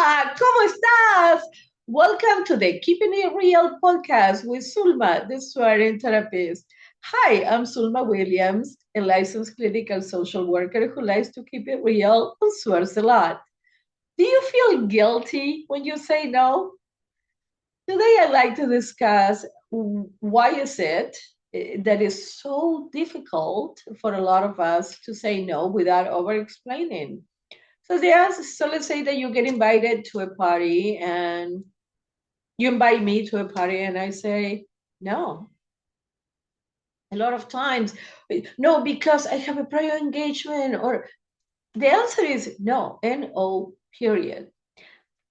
Hola, ¿cómo estás? Welcome to the Keeping It Real podcast with Sulma, the swearing therapist. Hi, I'm Sulma Williams, a licensed clinical social worker who likes to keep it real and swears a lot. Do you feel guilty when you say no? Today, I'd like to discuss why is it that is so difficult for a lot of us to say no without over explaining. So let's say that you get invited to a party and you invite me to a party and I say no. A lot of times, no, because I have a prior engagement, or the answer is no, no, period.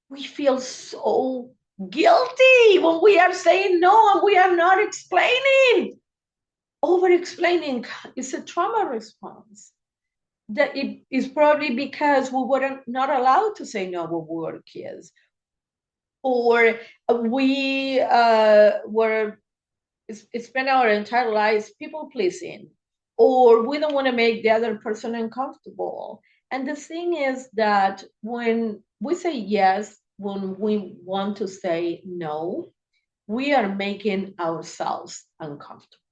We feel so guilty when we are saying no and we are not explaining. Over explaining is a trauma response. That it is probably because we were not allowed to say no when we were kids, or we were spend our entire lives people pleasing, or we don't want to make the other person uncomfortable. And the thing is that when we say yes, when we want to say no, we are making ourselves uncomfortable.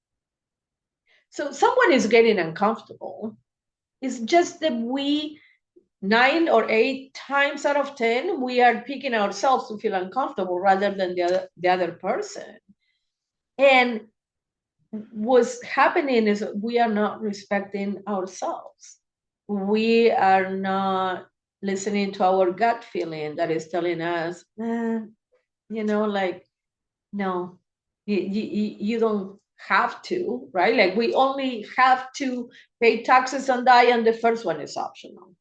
So someone is getting uncomfortable. It's just that we 9 or 8 times out of 10, we are picking ourselves to feel uncomfortable rather than the other person. And what's happening is we are not respecting ourselves. We are not listening to our gut feeling that is telling us, like, no, you don't have to, right? Like, we only have to pay taxes and die, and the first one is optional.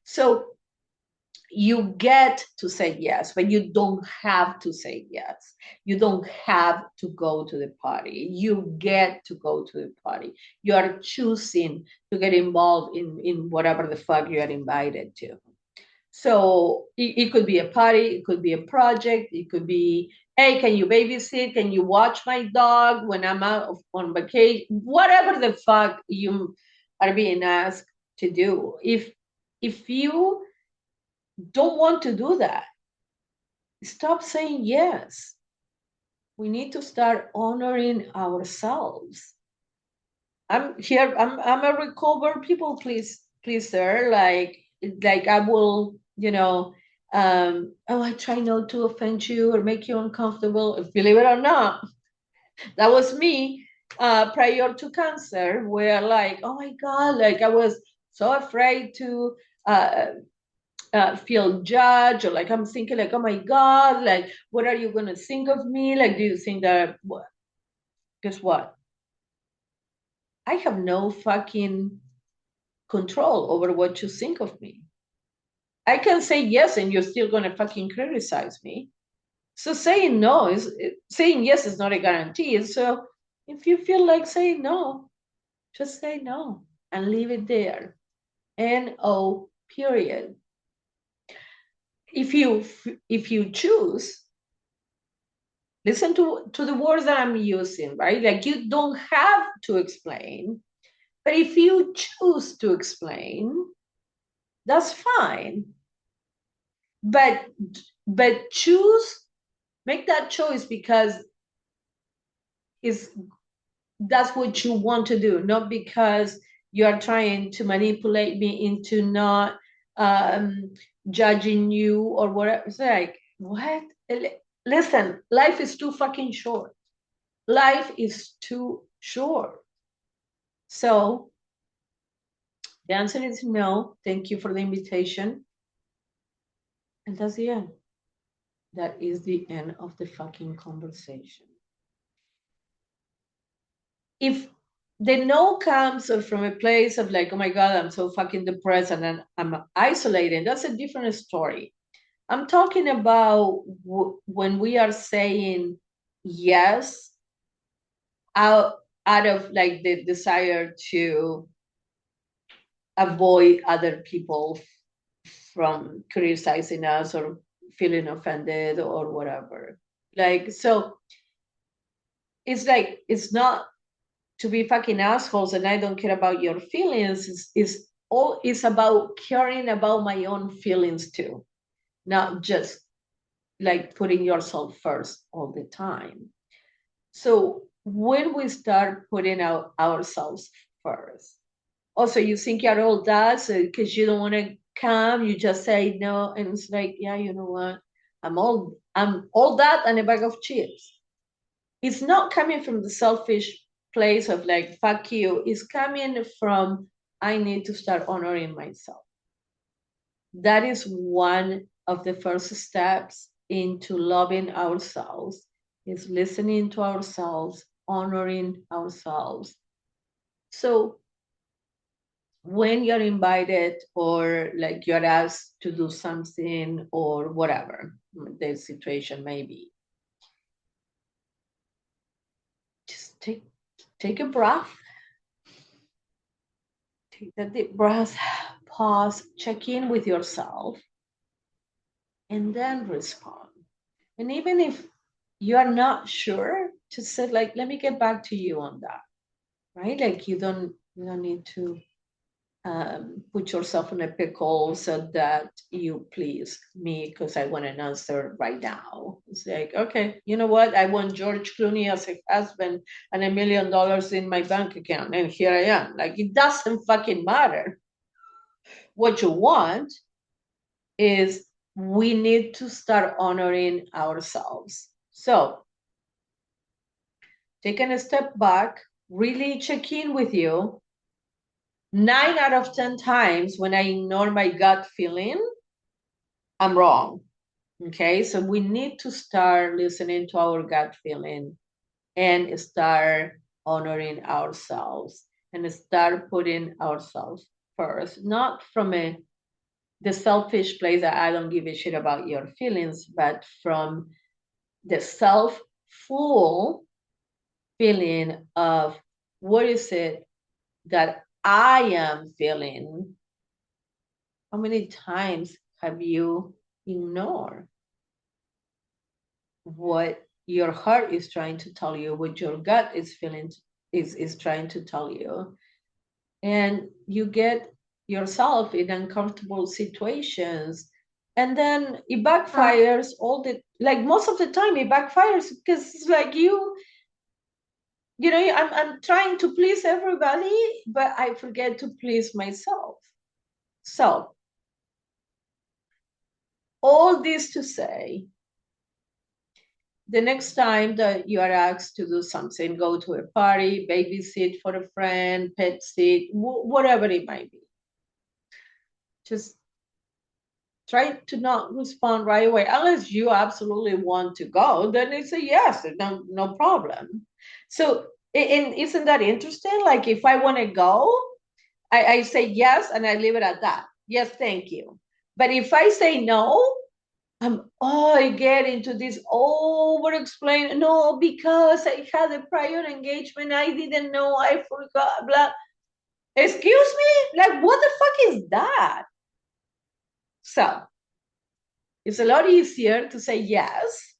So you get to say yes, but you don't have to say yes. You don't have to go to the party. You get to go to the party. You are choosing to get involved in whatever the fuck you are invited to. So it could be a party, it could be a project, it could be, hey, can you babysit? Can you watch my dog when I'm out on vacation? Whatever the fuck you are being asked to do. If you don't want to do that, stop saying yes. We need to start honoring ourselves. I'm here, I'm a recovered people pleaser. Like I will, oh, I try not to offend you or make you uncomfortable. Believe it or not, that was me prior to cancer, where like, oh my God, like I was so afraid to uh, feel judged, or like I'm thinking like, oh my God, like what are you gonna think of me? Like, do you think that what? Guess what? I have no fucking control over what you think of me. I can say yes, and you're still gonna fucking criticize me. So saying no is saying yes is not a guarantee. So if you feel like saying no, just say no and leave it there. No. Period. If you choose, listen to the words that I'm using, right? Like, you don't have to explain, but if you choose to explain, that's fine. But choose, make that choice because is that's what you want to do, not because you are trying to manipulate me into not um, judging you or whatever. It's like, what? Listen, life is too fucking short. Life is too short. So the answer is no. Thank you for the invitation. And that's the end. That is the end of the fucking conversation. If the no comes from a place of like, oh my God, I'm so fucking depressed and then I'm isolated, that's a different story. I'm talking about when we are saying yes out, out of like the desire to avoid other people from criticizing us or feeling offended or whatever. Like, so it's like, it's not to be fucking assholes and I don't care about your feelings. It's all, it's about caring about my own feelings too. not just like putting yourself first all the time. So when we start putting out ourselves first, also you think you're all that, so because you don't want to come, you just say no, and it's like, yeah, you know what? I'm all that and a bag of chips. It's not coming from the selfish place of like fuck you. It's coming from I need to start honoring myself. That is one of the first steps into loving ourselves, is listening to ourselves, honoring ourselves. So when you're invited or like you're asked to do something or whatever the situation may be, just take a breath, take a deep breath, pause, check in with yourself, and then respond. And even if you are not sure, just say like, let me get back to you on that, right? Like you don't need to put yourself in a pickle so that you please me because I want an answer right now. It's like, okay, you know what? I want George Clooney as a husband and $1 million in my bank account, and here I am. Like, it doesn't fucking matter. What you want is we need to start honoring ourselves. So, taking a step back, really check in with you. 9 out of 10 times when I ignore my gut feeling, I'm wrong. Okay, so we need to start listening to our gut feeling and start honoring ourselves and start putting ourselves first, not from the selfish place that I don't give a shit about your feelings, but from the self-full feeling of what is it that I am feeling. How many times have you ignored what your heart is trying to tell you, what your gut is feeling is trying to tell you? And you get yourself in uncomfortable situations. And then it backfires all the like most of the time it backfires because it's like I'm trying to please everybody, but I forget to please myself. So all this to say, the next time that you are asked to do something, go to a party, babysit for a friend, pet sit, whatever it might be, just try to not respond right away. Unless you absolutely want to go, then it's a yes, no problem. So, and isn't that interesting? Like, if I want to go, I say yes and I leave it at that. Yes, thank you. But if I say no, I get into this over explain. No, because I had a prior engagement, I didn't know, I forgot, blah. Excuse me? Like, what the fuck is that? So it's a lot easier to say yes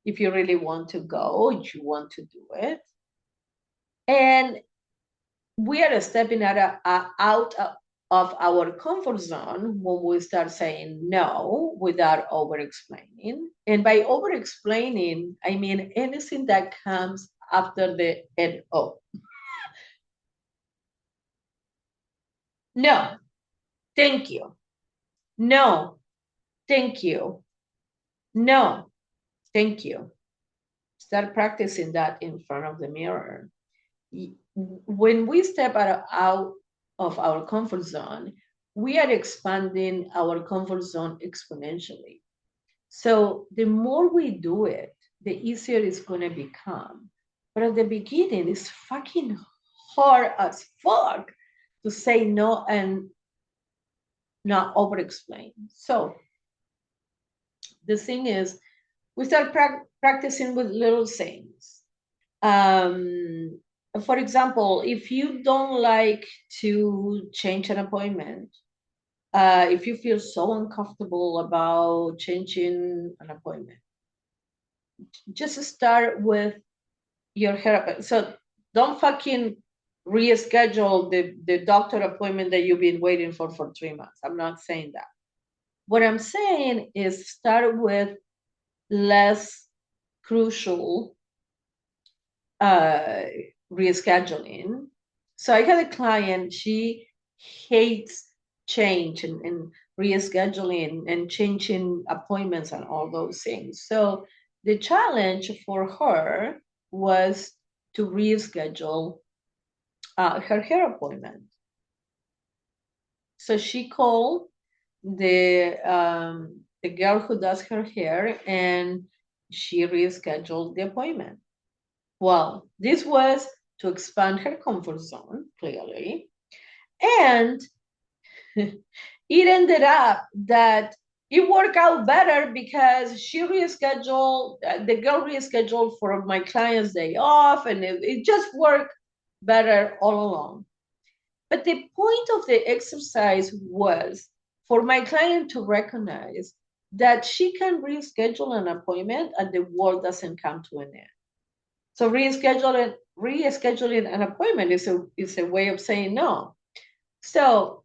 if you really want to go, if you want to do it. And we are stepping out of our comfort zone when we start saying no without over explaining. And by over explaining, I mean anything that comes after the NO. No, thank you. No, thank you. No, thank you. Start practicing that in front of the mirror. When we step out of our comfort zone, we are expanding our comfort zone exponentially. So the more we do it, the easier it's going to become. But at the beginning, it's fucking hard as fuck to say no and not over explain. So the thing is, we start practicing with little things. Um, for example, if you don't like to change an appointment, if you feel so uncomfortable about changing an appointment, just start with your therapist. So don't fucking reschedule the doctor appointment that you've been waiting for 3 months. I'm not saying that. what I'm saying is start with less crucial uh, rescheduling. So I had a client, she hates change and rescheduling and changing appointments and all those things. So the challenge for her was to reschedule her hair appointment. So she called the girl who does her hair and she rescheduled the appointment. Well, this was to expand her comfort zone, clearly. And it ended up that it worked out better because she rescheduled, the girl rescheduled for my client's day off, and it just worked better all along. But the point of the exercise was for my client to recognize that she can reschedule an appointment and the world doesn't come to an end. So rescheduling an appointment is a way of saying no. So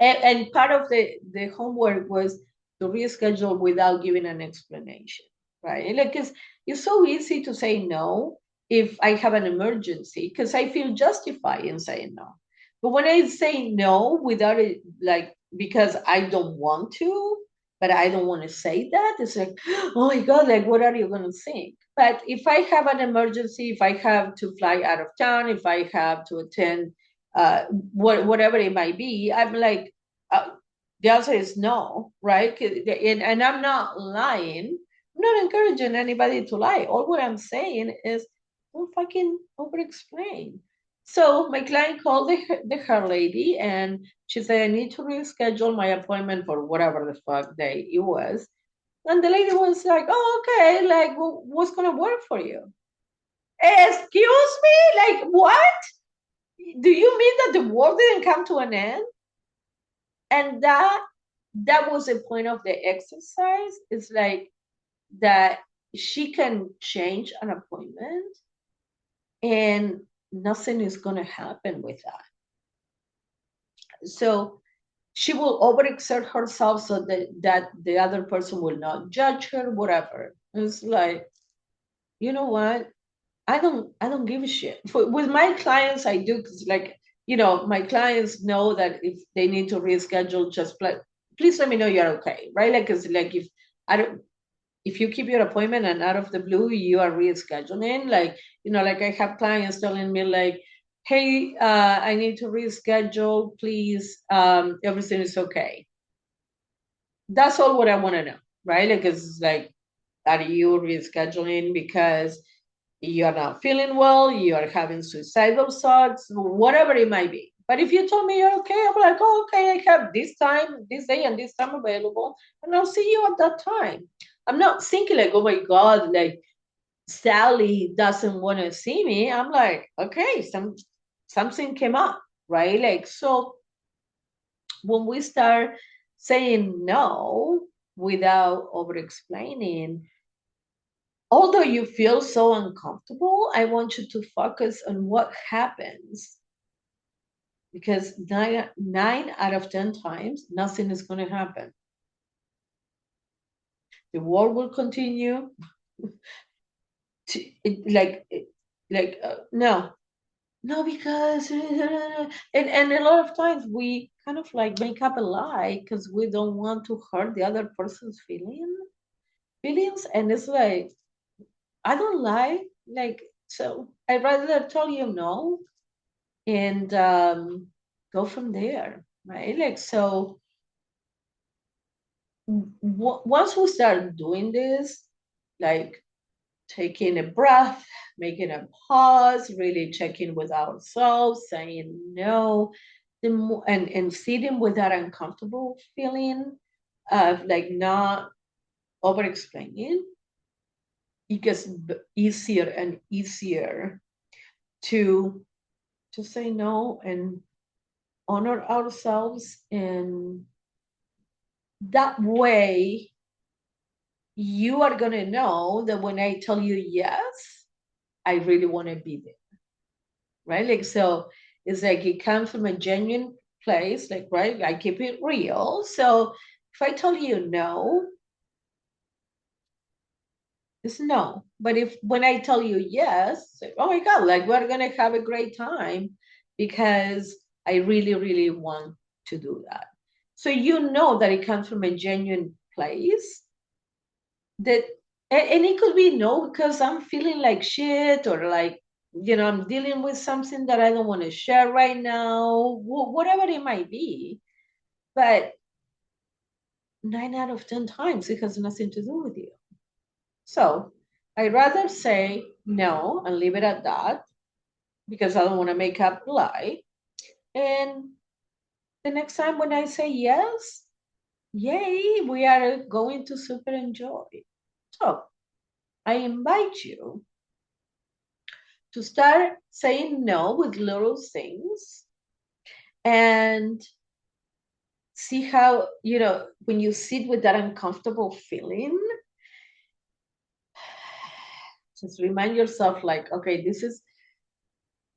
and part of the homework was to reschedule without giving an explanation, right? Like it's so easy to say no if I have an emergency because I feel justified in saying no. But when I say no without it, like because I don't want to, but I don't want to say that, it's like, oh my God, like what are you gonna think? But if I have an emergency, if I have to fly out of town, if I have to attend whatever it might be, I'm like, uh, the answer is no, right? And I'm not lying. I'm not encouraging anybody to lie. All what I'm saying is don't fucking over explain. So my client called the hair lady and she said, I need to reschedule my appointment for whatever the fuck day it was. And the lady was like, oh, okay, like, well, what's going to work for you? Excuse me? Like, what? Do you mean that the world didn't come to an end? And that was the point of the exercise. It's like that she can change an appointment and nothing is going to happen with that. So she will overexert herself so that the other person will not judge her, whatever. It's like, you know what? I don't give a shit. With my clients, I do because like, my clients know that if they need to reschedule, just please let me know you're okay, right? Like, cause like I don't if you keep your appointment and out of the blue you are rescheduling, like, like I have clients telling me like, hey, I need to reschedule, please, everything is okay. That's all what I want to know, right? Like, it's like, are you rescheduling because you're not feeling well, you're having suicidal thoughts, whatever it might be? But if you told me you're okay, I'm like, oh, okay, I have this time, this day, and this time available, and I'll see you at that time. I'm not thinking like, oh my God, like Sally doesn't want to see me. I'm like, okay, something came up, right? Like, so when we start saying no without over explaining, although you feel so uncomfortable, I want you to focus on what happens because nine out of 10 times, nothing is going to happen. The war will continue. No, no, because and a lot of times we kind of like make up a lie because we don't want to hurt the other person's feelings, and it's like I don't lie, like, so I'd rather tell you no and go from there, right? Like, so once we start doing this, like taking a breath, making a pause, really checking with ourselves, saying no, and sitting with that uncomfortable feeling of like not over explaining, it gets easier and easier to say no and honor ourselves. And that way you are going to know that when I tell you yes, I really want to be there, right? Like, so it's like it comes from a genuine place, like, right? I keep it real. So If I tell you no, it's no. But if when I tell you yes, oh my God, like we're gonna have a great time because I really, really want to do that. So you know that it comes from a genuine place that and it could be no because I'm feeling like shit or like I'm dealing with something that I don't want to share right now, whatever it might be. But 9 out of 10 times it has nothing to do with you. So I'd rather say no and leave it at that because I don't want to make up a lie. And the next time when I say yes, yay, we are going to super enjoy. So I invite you to start saying no with little things and see how, when you sit with that uncomfortable feeling, just remind yourself like, okay,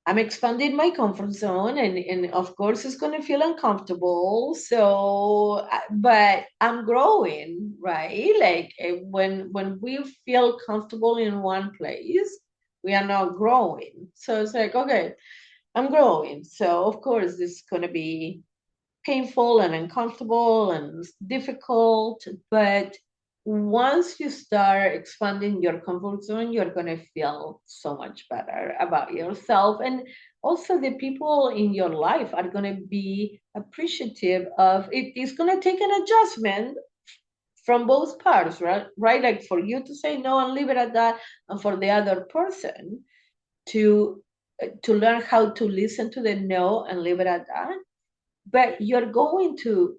I'm expanding my comfort zone and of course it's going to feel uncomfortable. So, but I'm growing, right? Like when we feel comfortable in one place, we are not growing. So it's like, okay, I'm growing. So of course this is going to be painful and uncomfortable and difficult, but once you start expanding your comfort zone, you're going to feel so much better about yourself. And also, the people in your life are going to be appreciative of it. It's going to take an adjustment from both parts, right? Right? Like for you to say no and leave it at that, and for the other person to learn how to listen to the no and leave it at that, but you're going to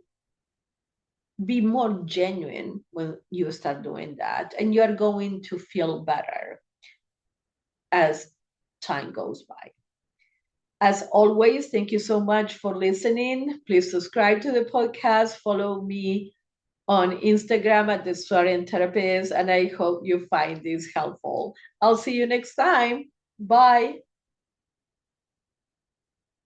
be more genuine when you start doing that and you're going to feel better as time goes by. As always, thank you so much for listening. Please subscribe to the podcast, follow me on Instagram at the Swearing Therapist, and I hope you find this helpful. I'll see you next time. Bye.